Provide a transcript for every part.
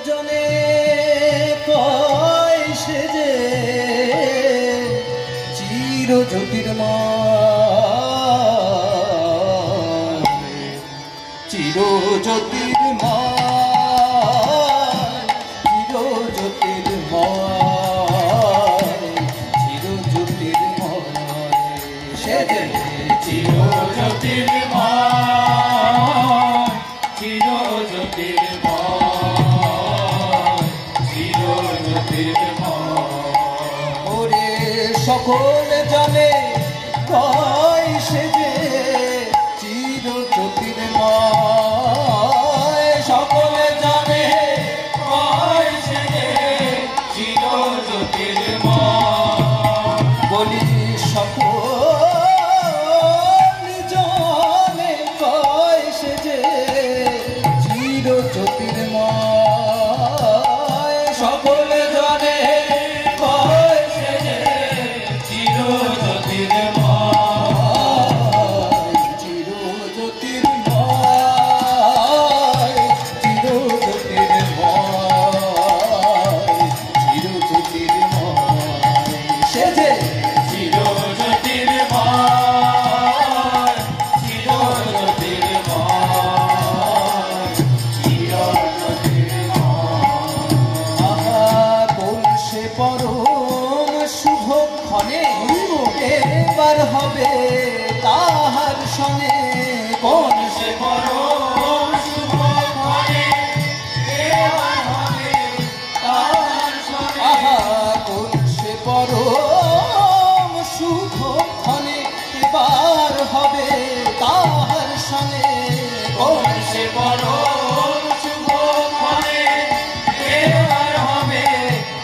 জনে কয় সে যে চির জ্যোতির্ময়, চির জ্যোতির্ময়, চির জ্যোতির্ময়, চির জ্যোতির্ময়, সে যে চির জ্যোতির্ময়, চির জ্যোতির্ময়, চির জ্যোতির্ময়। ওরে সকল জনে কয় সে যে চির জ্যোতির্ময়, সকল জনে কয় সে যে চির জ্যোতির্ময়। বলি সকল জনে কয় সে যে চির জ্যোতির্ময়, সকল জনে কয় সে যে চির জ্যোতির্ময়, চির জ্যোতির্ময়, চির জ্যোতির্ময়, চির জ্যোতির্ময়, সে যে চির জ্যোতির্ময়, চির জ্যোতির্ময়, চির জ্যোতির্ময়। আহা কোন সে পরম শুভক্ষণে এবার হবে তাহার সনে, কোন সে পরম শুভক্ষণে এবার হবে তাহার সনে। আহা কোন সে পরম শুভক্ষণে এবার হবে তাহার সনে, কোন সে পরম শুভক্ষণে এবার হবে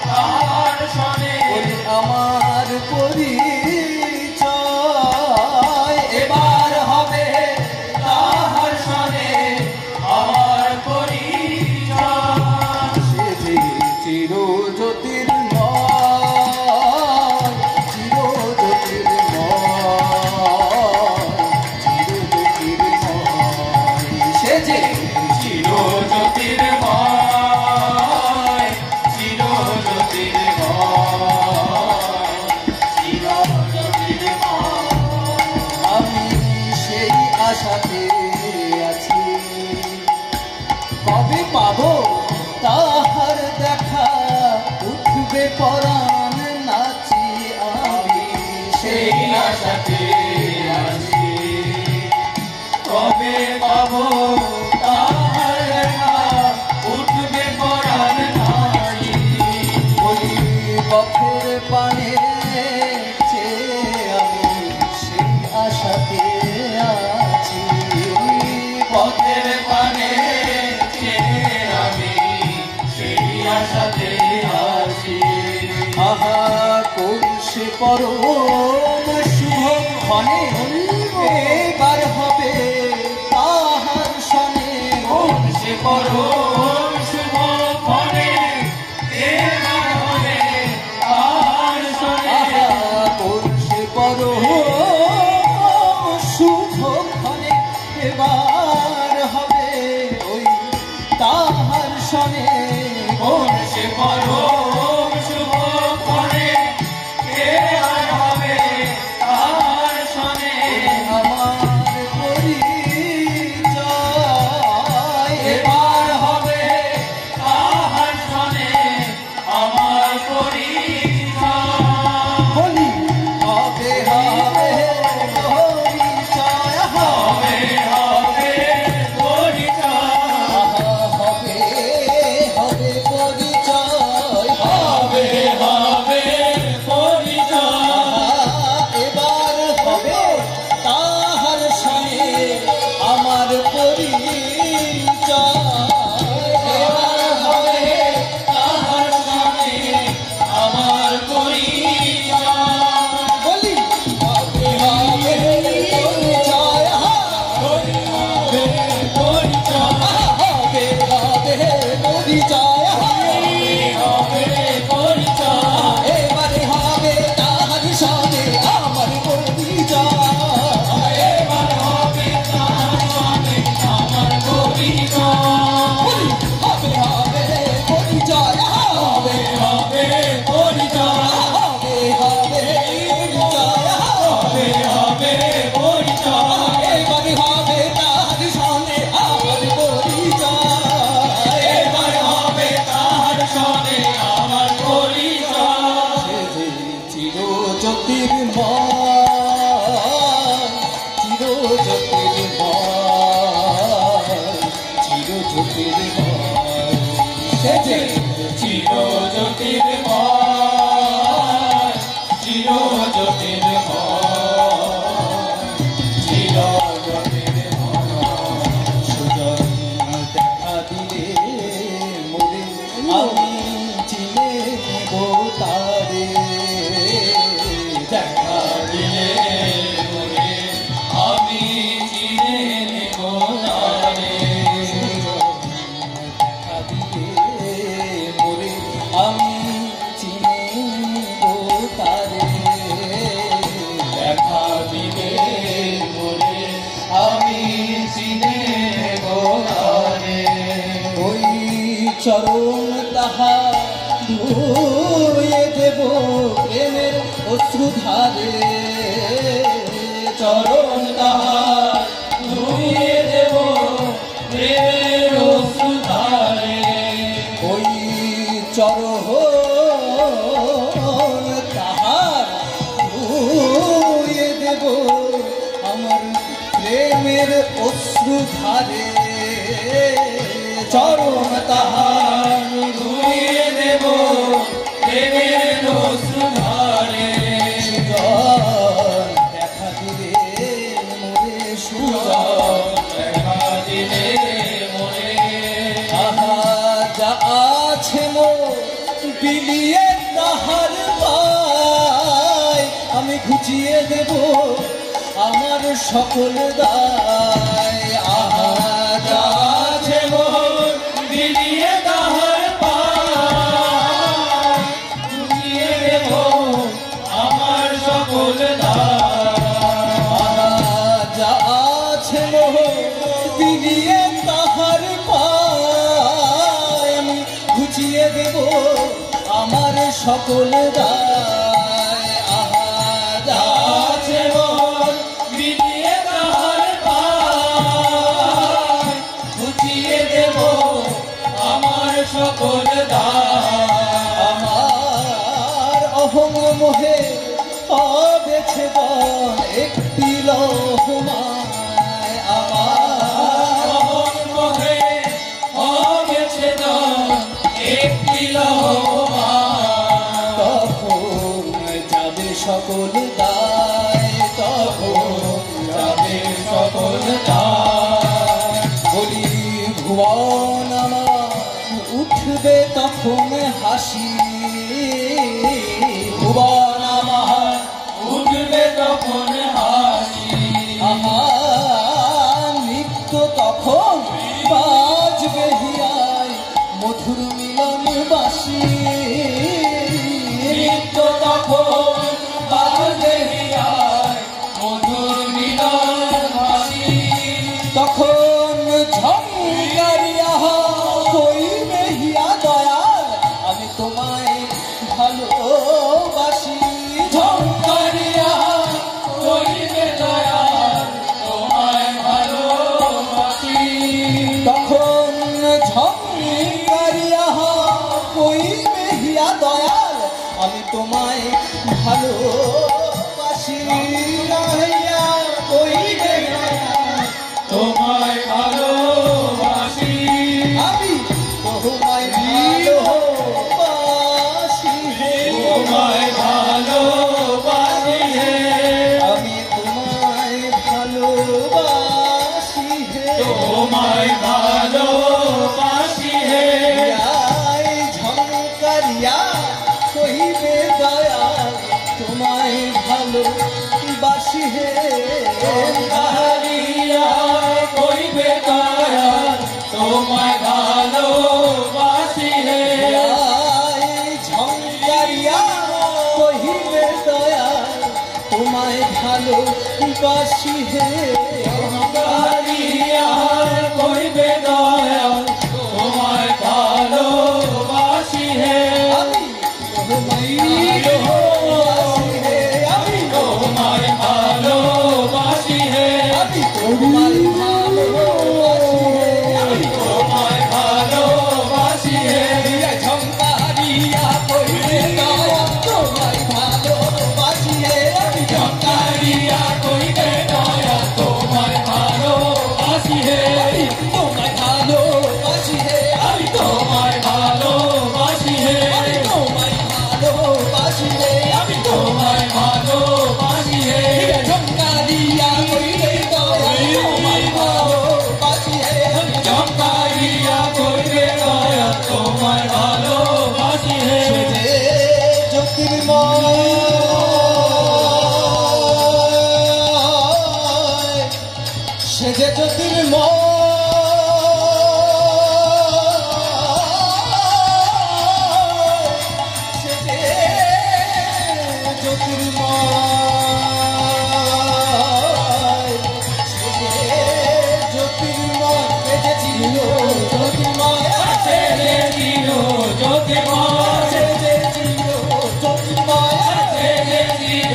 তাহার সনে। বলি আমার পরিচয় এবার হবে তাহার সনে, আমার পরিচয় সে যে চির জ্যোতির্ময়, চির জ্যোতির্ময়, চির জ্যোতির্ময়, সে যে চির জ্যোতির্ময়, চির জ্যোতির্ময়, চির জ্যোতির্ময়। আমি সেই আশাতে আছি কবে পাবো তাহার দেখা, উঠবে পরাণ নাচি আমি সেই আশাতে আছি কবে পাবো তাহার দেখা, উঠবে পরাণ নাচি। বলি পথের পানে চেয়ে আমি সেই আশাতে আছি, পথের পানে চেয়ে আমি সেই আশাতে আছি। আহা কোন সে পরম শুভক্ষণে এবার হবে তাহার সনে, কোন সে পরম শুভক্ষণে এবার হবে তাহার সনে। আহা কোন সে পরম শুভক্ষণে এবার হবে ওই তাহার সনে, কোন সে পরম শুভক্ষণে এবার হবে তাহার সনে। আমার পরিচয় এবার হবে তাহার সনে, আমার পরিচয়। বলি হবে হবে পরিচয়, হবে হবে পরিচয়, আহা হবে হবে পরিচয়, সেজে চির জ্যোতির্ময়, চির জ্যোতির্ময়, চির জ্যোতির্ময়। সুজন দেখা দিলে মোরে আমি চিনে নেব তারে। দেখা দিলে মোরে আমি চিনে নেব তারে। দেখা দিলে মোরে আমি চিনে নেব তারে। দেখা দিলে মোরে আমি চিনে নেব তারে। ওই চরণ তাহা ধুয়ে দেব প্রেমের অশ্রুধারে। চরণ তাহার ধুয়ে দেব প্রেমের অশ্রুধারে। ওই চরণ তাহার ধুয়ে দেব আমার প্রেমের অশ্রুধারে। চরণ তাহার ধুয়ে দেব প্রেমের অশ্রুধারে। সুজন দেখা দিলে মোরে সুজন দেখা দিলে মোরে আহা যা আছে মোর বিলিয়ে তাহার পায় আমি ঘুচিয়ে দেব আমার সকল দায়। আহা যা আছে মোর বিলিয়ে তাহার পায়, ঘুচিয়ে দেব আমার সকল দায়। আহা যা আছে মোর বিলিয়ে তাহার পায় আমি ঘুচিয়ে দেব আমার সকল দায়। আহা যা আছে মোর বিলিয়ে তাহার পায়, ঘুচিয়ে দেব আমার সকল দায়। আমার অহং মোহে অবেছে বন একটি লহমায়। আমার অহং মোহে অবেছে দন একটি লহমায়। তখন যাবে সকল দায়। তখন যাবে সকল দায়। বলি ভুবন আমার উঠবে তখন হাসি। ভুবন আমার উঠবে তখন হাসি। আমার নৃত্য তখন বাজবে হিয়ায় মধুর মিলন বাসি। নৃত্য তখন বাজবে হিয়ায় মধুর মিলন বাসি। তখন ঝঙ্কারিয়া কইবে হিয়া দয়াল আমি তোমায় ভালোবাসি। ঝঙ্কারিয়া করিবে দয়াল তোমায় ভালোবাসি। তখন ঝঙ্কারিয়া কইবে হিয়া দয়াল আমি তোমায় ভালোবাসি। নাহিয়া কইবে দয়াল তোমায় ভালোবাসি। আমি তোমায় ভালোবাসি হে। তোমায় ভালোবাসি হে। আমি তোমায় ভালোবাসি হে। তোমায় ভালোবাসি হে। আই ঝঙ্কারিয়া কহিবে দয়াল তোমায় ভালোবাসি হে। ঝঙ্কারিয়া কইবে দয়াল তোমায় ভালোবাসি হে। আই ঝঙ্কারিয়া কহিবে দয়াল তোমায় ভালোবাসি হে। ঝঙ্কারিয়া কইবে দয়াল তোমায় ভালোবাসি হে। আমি তোমায় ভালোবাসি হে। আমি তোমায় ভালোবাসি হে। আমি তোমায় ভালোবাসি হে। আমি তোমায় ভালোবাসি হে। ঝঙ্কারিয়া কহিবে দয়াল তোমায় ভালোবাসি হে। আমি ঝঙ্কারিয়া কইবে দয়াল তোমায় জ্যোতির্ময় সে যে চির জ্যোতির্ময় সে যে চির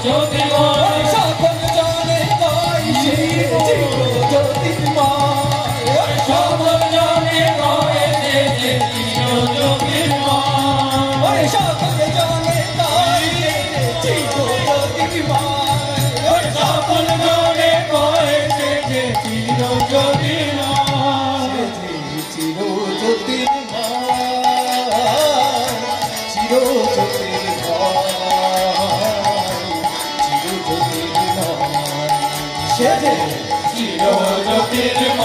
জ্যোতির্ময় সকল জনে গাই সে চির জ্যোতির্ময় সকল জনে গায় সে যে চির জ্যোতির্ময় সকল জনে গাই সে চির জ্যোতির্ময় সকল জনে গায় সে যে চির জ্যোতির্ময় চির জ্যোতির্ময় চির জ্যোতির্ময় সে যে চির জ্যোতির্ময়